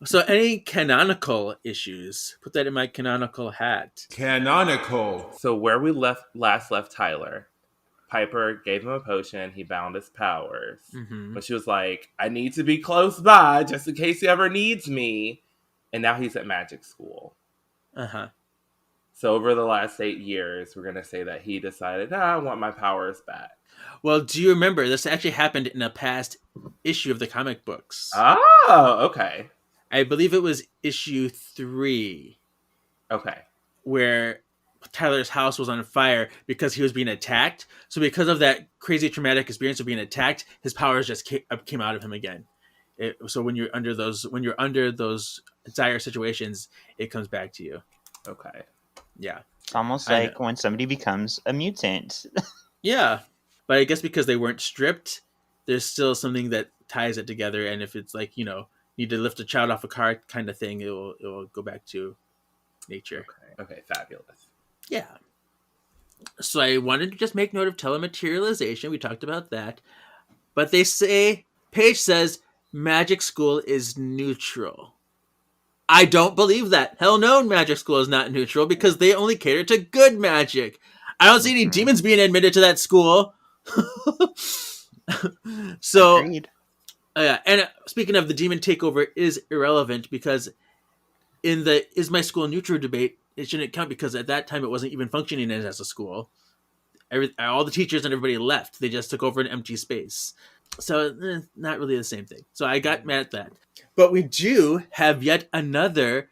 So any canonical issues? Put that in my canonical hat. Canonical. So where we last left Tyler, Piper gave him a potion. He bound his powers. Mm-hmm. But she was like, I need to be close by just in case he ever needs me. And now he's at magic school. Uh-huh. So over the last 8 years, we're going to say that he decided, I want my powers back. Well, do you remember this actually happened in a past issue of the comic books? Oh, okay. I believe it was issue 3. Okay. Where Tyler's house was on fire because he was being attacked. So because of that crazy traumatic experience of being attacked, his powers just came out of him again. So when you're under those dire situations, it comes back to you. Okay. Yeah. It's almost like when somebody becomes a mutant. Yeah. But I guess because they weren't stripped, there's still something that ties it together. And if it's like, need to lift a child off a car kind of thing, it will go back to nature. Okay, fabulous. Yeah. So I wanted to just make note of telematerialization. We talked about that. But Paige says magic school is neutral. I don't believe that. Hell no, magic school is not neutral because they only cater to good magic. I don't see any demons being admitted to that school. So, Agreed. And speaking of the demon takeover is irrelevant because in the is my school neutral debate, it shouldn't count because at that time it wasn't even functioning as a school. All the teachers and everybody left. They just took over an empty space. So not really the same thing. So I got mad at that. But we do have yet another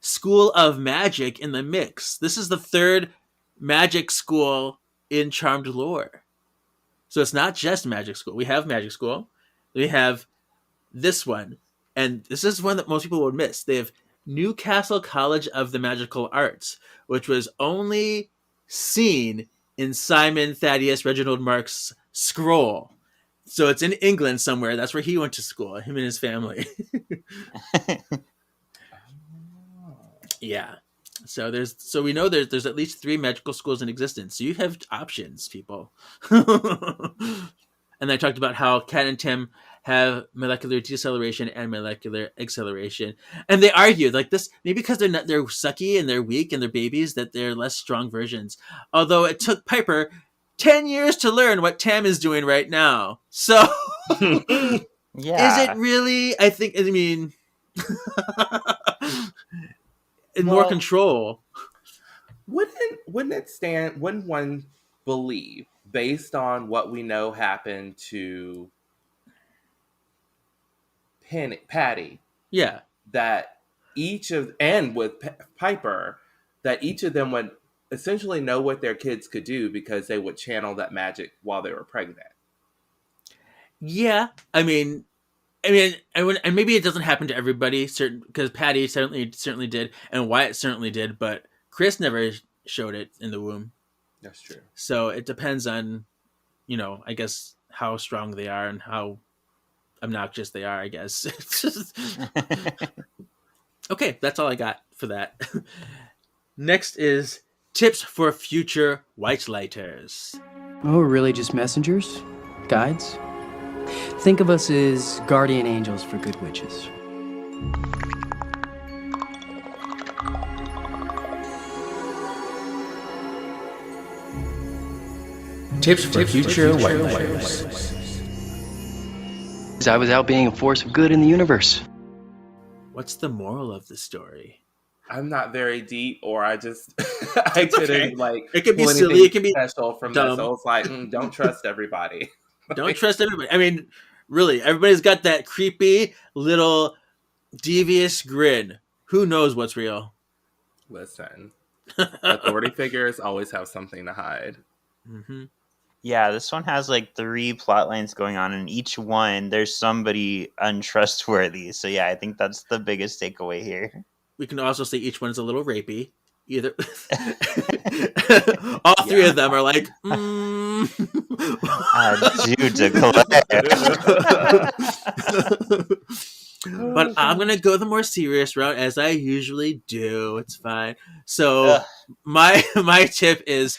school of magic in the mix. This is the third magic school in Charmed Lore. So it's not just magic school. We have magic school. We have this one. And this is one that most people would miss. They have Newcastle College of the Magical Arts, which was only seen in Simon Thaddeus Reginald Mark's scroll. So it's in England somewhere. That's where he went to school, him and his family. Yeah. So we know there's at least 3 magical schools in existence. So you have options, people. And I talked about how Kat and Tim have molecular deceleration and molecular acceleration. And they argued like this, maybe because they're sucky and they're weak and they're babies, that they're less strong versions. Although it took Piper 10 years to learn what Tam is doing right now. So Yeah. is it really? I mean, in more control. Wouldn't one believe, based on what we know happened to Patty, Yeah. that with Piper, that each of them would essentially know what their kids could do because they would channel that magic while they were pregnant. Yeah. I mean, I mean, and maybe it doesn't happen to everybody, because Patty certainly did, and Wyatt certainly did, but Chris never showed it in the womb. That's true. So it depends on, I guess how strong they are and how obnoxious they are. I guess. Okay, that's all I got for that. Next is tips for future white lighters. Oh, we're really just messengers? Guides? Think of us as guardian angels for good witches. Tips for future white lighters. I was out being a force of good in the universe. What's the moral of the story? I'm not very deep, or I just I didn't like. It can be pull silly. anything It can be special from dumb. this. So it's like, don't trust everybody. Don't trust everybody. I mean, really, everybody's got that creepy little devious grin. Who knows what's real? Listen, authority figures always have something to hide. Mm-hmm. Yeah, this one has like 3 plot lines going on, and each one there's somebody untrustworthy. So yeah, I think that's the biggest takeaway here. We can also say each one's a little rapey. Either all 3 of them are like, Dude, declare. But I'm gonna go the more serious route, as I usually do. It's fine. So my tip is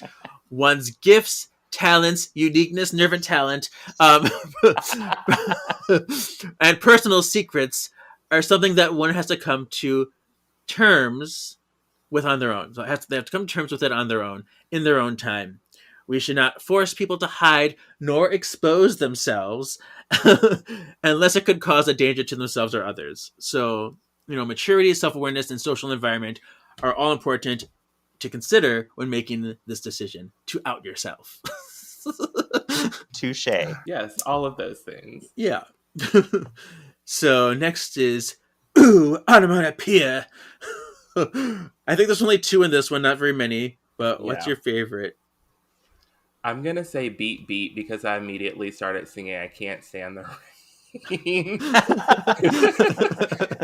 one's gifts, talents, uniqueness, nerve and talent, and personal secrets are something that one has to come to terms with on their own. So they have to come to terms with it on their own, in their own time. We should not force people to hide nor expose themselves unless it could cause a danger to themselves or others. So, maturity, self-awareness, and social environment are all important to consider when making this decision to out yourself. Touche. Yes, all of those things. Yeah. So next is onomatopoeia. I think there's only 2 in this one, not very many. But what's your favorite? I'm gonna say beat beat because I immediately started singing I Can't Stand the Rain. And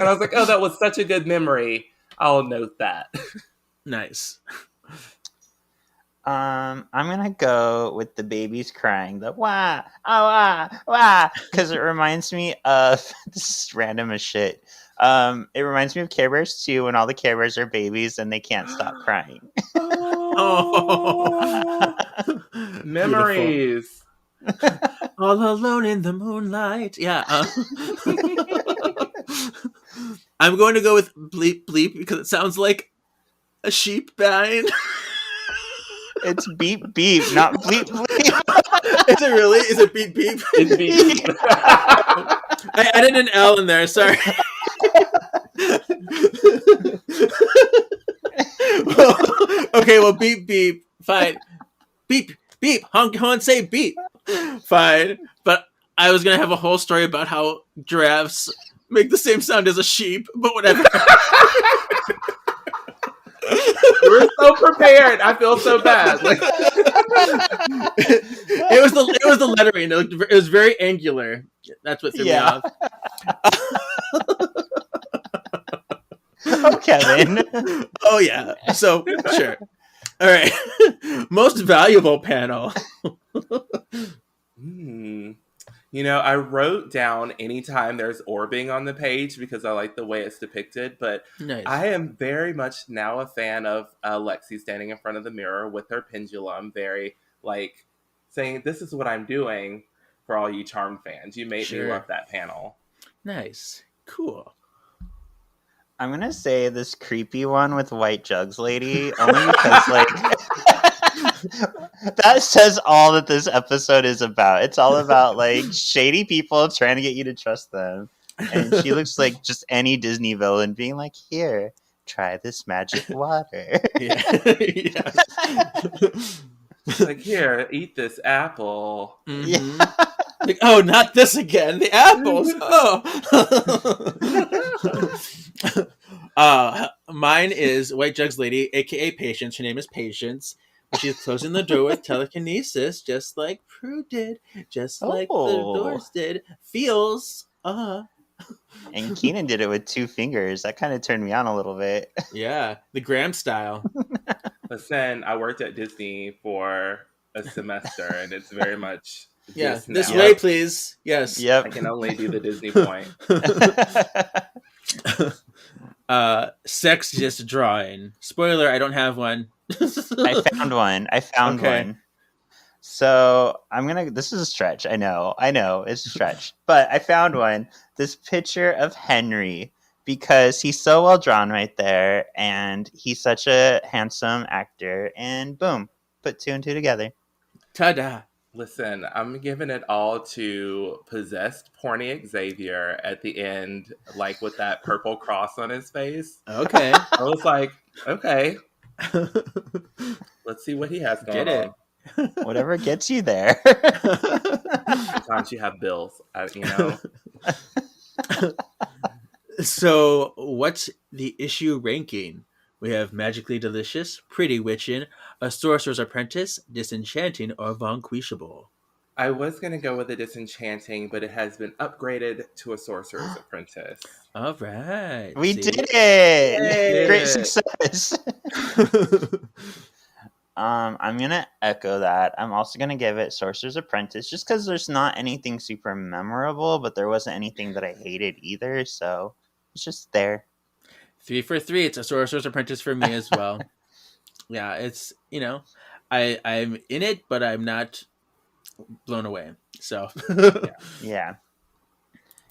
I was like, oh, that was such a good memory. I'll note that. Nice. I'm gonna go with the babies crying, the wah, ah, wah, wah, because it reminds me of this is random as shit. It reminds me of Care Bears 2 when all the Care Bears are babies and they can't stop crying. Oh. Memories. All alone in the moonlight. Yeah. I'm going to go with bleep bleep because it sounds like a sheep buying. It's beep beep, not bleep bleep. Is it really? Is it beep beep? It's beat. I added an L in there. Sorry. Okay, well, beep beep. Fine. Beep beep. Honk honk. Say beep. Fine. But I was gonna have a whole story about how giraffes make the same sound as a sheep, but whatever. We're so prepared. I feel so bad. Like, it was the lettering. It was very angular. That's what threw me off. Oh, Kevin. Oh yeah. So sure. All right. Most valuable panel. I wrote down anytime there's orbing on the page because I like the way it's depicted, but Nice. I am very much now a fan of Lexi standing in front of the mirror with her pendulum, very like saying, "This is what I'm doing for all you Charmed fans." You made me love that panel. Nice. Cool. I'm gonna say this creepy one with White Jugs lady, only because like that says all that this episode is about. It's all about like shady people trying to get you to trust them. And she looks like just any Disney villain being like, here, try this magic water. Yeah. Like, here, eat this apple. Mm-hmm. Like, oh, not this again. The apples. Oh. Mine is White Jugs Lady, aka Patience. Her name is Patience. She's closing the door with telekinesis, just like Prue did, just like the doors did. Feels And Keenan did it with 2 fingers. That kind of turned me on a little bit. Yeah, the Graham style. Listen, I worked at Disney for a semester, and it's very much Yeah, this now. way, please. Yes. Yep. I can only do the Disney point. Sex just drawing. Spoiler, I don't have one. I found one. Okay. So this is a stretch. I know, it's a stretch. But I found one. This picture of Henry, because he's so well drawn right there, and he's such a handsome actor, and boom, put 2 and 2 together. Ta-da. Listen, I'm giving it all to possessed porny Xavier at the end, like with that purple cross on his face. Okay. I was like, okay, let's see what he has going Get it. on. Whatever gets you there. Sometimes you have bills, you know. So, what's the issue ranking? We have Magically Delicious, Pretty Witchin', A Sorcerer's Apprentice, Disenchanting, or Vanquishable. I was going to go with a Disenchanting, but it has been upgraded to a Sorcerer's Apprentice. All right. We See? did it! Yay! Great success. I'm gonna echo that. I'm also gonna give it Sorcerer's Apprentice, just because there's not anything super memorable, but there wasn't anything that I hated either, so it's just there. 3 for 3. It's A Sorcerer's Apprentice for me as well. Yeah, it's, I'm in it, but I'm not blown away. So, Yeah.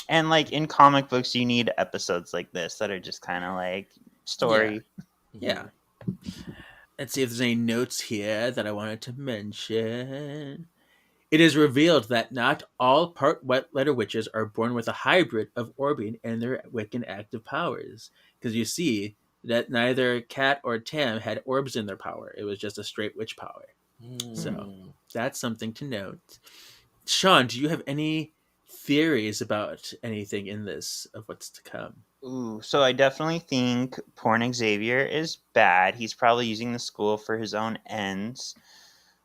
And like in comic books, you need episodes like this that are just kind of like story. Yeah. Let's see if there's any notes here that I wanted to mention. It is revealed that not all part wet letter witches are born with a hybrid of Orbing and their Wiccan active powers. Because you see that neither Kat or Tam had orbs in their power. It was just a straight witch power. So that's something to note. Sean, do you have any theories about anything in this of what's to come? Ooh, so I definitely think Porn Xavier is bad. He's probably using the school for his own ends.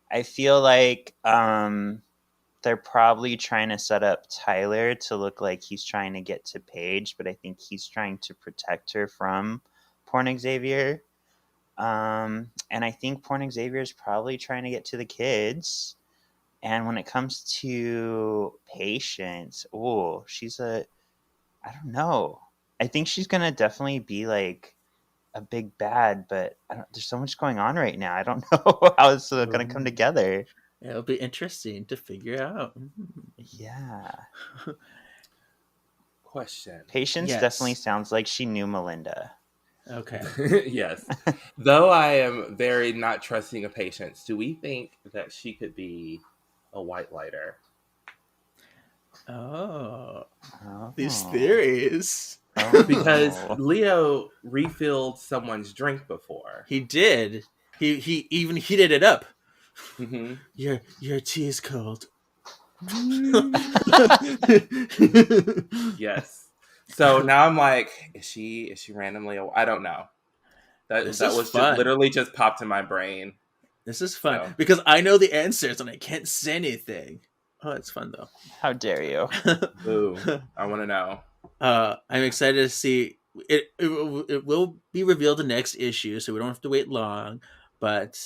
I feel like they're probably trying to set up Tyler to look like he's trying to get to Paige, but I think he's trying to protect her from Porn Xavier. And I think Porn Xavier is probably trying to get to the kids. And when it comes to Patience, I don't know. I think she's going to definitely be like a big bad, but there's so much going on right now. I don't know how it's going to come together. It'll be interesting to figure out. Yeah. Question. Patience definitely sounds like she knew Melinda. Okay. Yes. Though I am very not trusting of Patience, do we think that she could be a white lighter? Oh. These theories. Because Leo refilled someone's drink before. He did. He even heated it up. Mm-hmm. Your tea is cold. Yes. So now I'm like, is she randomly? I don't know. That was just literally just popped in my brain. This is fun because I know the answers and I can't say anything. Oh, it's fun though. How dare you? Ooh, I want to know. I'm excited to see it. It will be revealed the next issue, so we don't have to wait long. But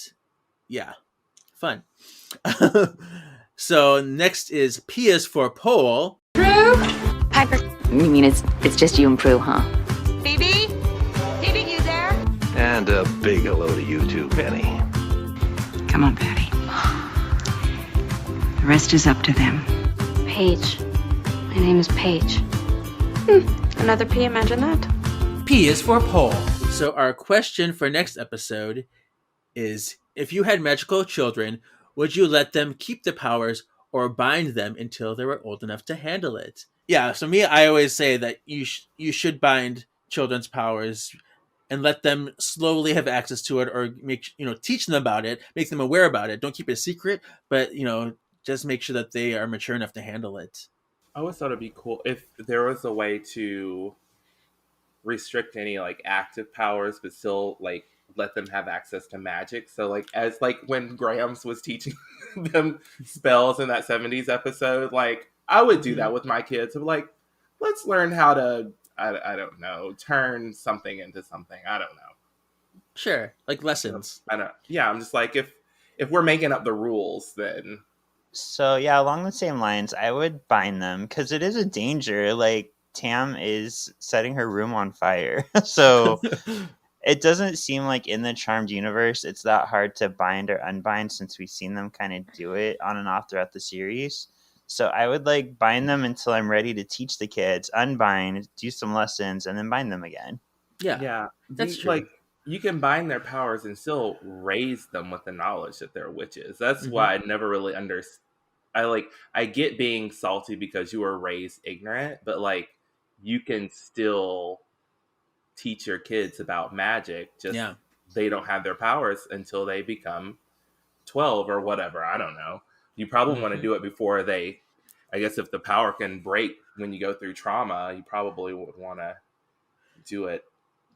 yeah, fun. So next is P is for Pole. Prue? Piper. You mean it's just you and Prue, huh? Phoebe? Phoebe, you there? And a big hello to you too, Penny. Come on, Patty. The rest is up to them. Paige. My name is Paige. Another P, imagine that. P is for Pole. So our question for next episode is, if you had magical children, would you let them keep the powers or bind them until they were old enough to handle it? Yeah, so I always say that you should bind children's powers and let them slowly have access to it, or teach them about it, make them aware about it. Don't keep it a secret, but just make sure that they are mature enough to handle it. I always thought it'd be cool if there was a way to restrict any like active powers, but still like let them have access to magic. So like as like when Grams was teaching them spells in that 70s episode, like I would do that with my kids. I'm like, let's learn how to, I don't know, turn something into something. I don't know. Sure, like lessons. I'm just like, if we're making up the rules, then. So yeah, along the same lines, I would bind them because it is a danger. Like Tam is setting her room on fire. So it doesn't seem like in the Charmed universe it's that hard to bind or unbind since we've seen them kind of do it on and off throughout the series. So I would like bind them until I'm ready to teach the kids, unbind, do some lessons, and then bind them again. Yeah, that's true. Like, you can bind their powers and still raise them with the knowledge that they're witches. That's why I never really understood. I get being salty because you were raised ignorant, but like you can still teach your kids about magic. Just they don't have their powers until they become 12 or whatever. I don't know. You probably want to do it before they. I guess if the power can break when you go through trauma, you probably would want to do it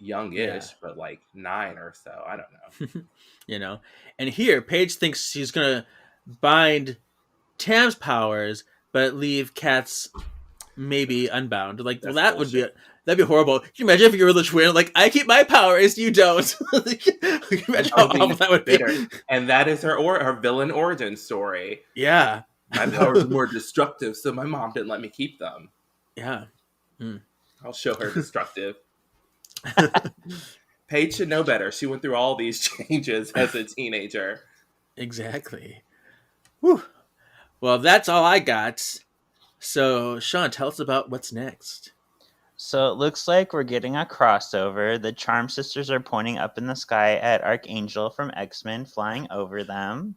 youngish, but like 9 or so. I don't know. You know, and here Paige thinks she's gonna bind Tam's powers, but leave Kat's maybe unbound. Like, well, that'd be horrible. Can you imagine if you were the twin? Like, I keep my powers, you don't. Can you imagine how awful that would be? And that is her villain origin story. Yeah, my powers are more destructive, so my mom didn't let me keep them. Yeah, I'll show her destructive. Paige should know better. She went through all these changes as a teenager. Exactly. Whew. Well, that's all I got. So, Sean, tell us about what's next. So it looks like we're getting a crossover. The Charm Sisters are pointing up in the sky at Archangel from X-Men flying over them.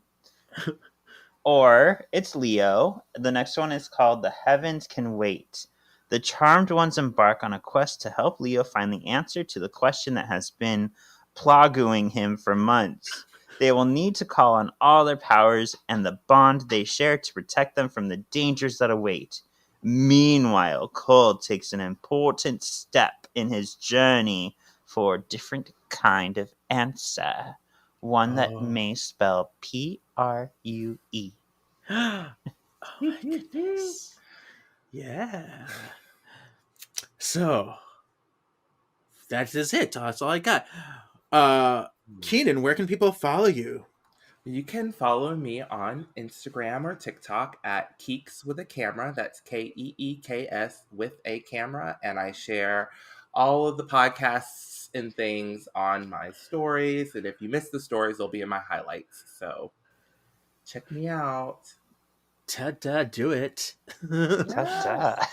Or it's Leo. The next one is called The Heavens Can Wait. The Charmed Ones embark on a quest to help Leo find the answer to the question that has been plaguing him for months. They will need to call on all their powers and the bond they share to protect them from the dangers that await. Meanwhile, Cole takes an important step in his journey for a different kind of answer. One that may spell Prue. Oh my goodness. Yeah. So, that is it. That's all I got. Keenan, where can people follow you? You can follow me on Instagram or TikTok at Keeks with a Camera. That's Keeks with a camera. And I share all of the podcasts and things on my stories. And if you miss the stories, they'll be in my highlights. So check me out. Ta-da, do it. Ta-da.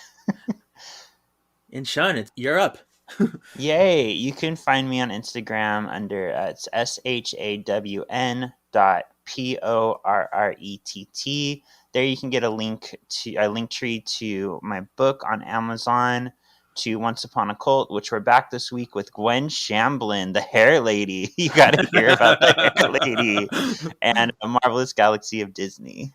And Sean, you're up. Yay! You can find me on Instagram under it's shawn.porrett. There you can get a link tree to my book on Amazon, to Once Upon a Cult, which we're back this week with Gwen Shamblin, the hair lady. You got to hear about the hair lady, and A Marvelous Galaxy of Disney.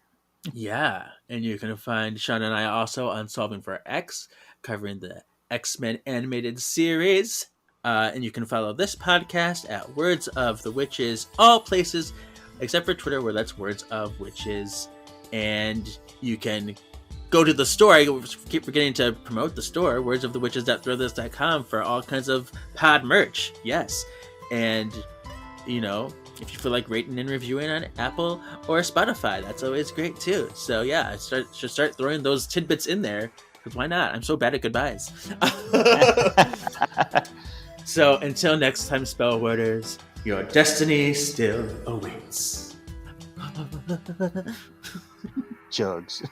Yeah, and you can find Sean and I also on Solving for X, covering the X-Men animated series. And you can follow this podcast at Words of the Witches, all places except for Twitter, where that's Words of Witches. And you can go to the store. I keep forgetting to promote the store, wordsofthewitches.threadless.com, for all kinds of pod merch. Yes. And, you know, if you feel like rating and reviewing on Apple or Spotify, that's always great too. So yeah, I should start throwing those tidbits in there, because why not? I'm so bad at goodbyes. So until next time, Spellworders, your destiny still awaits. Jugs.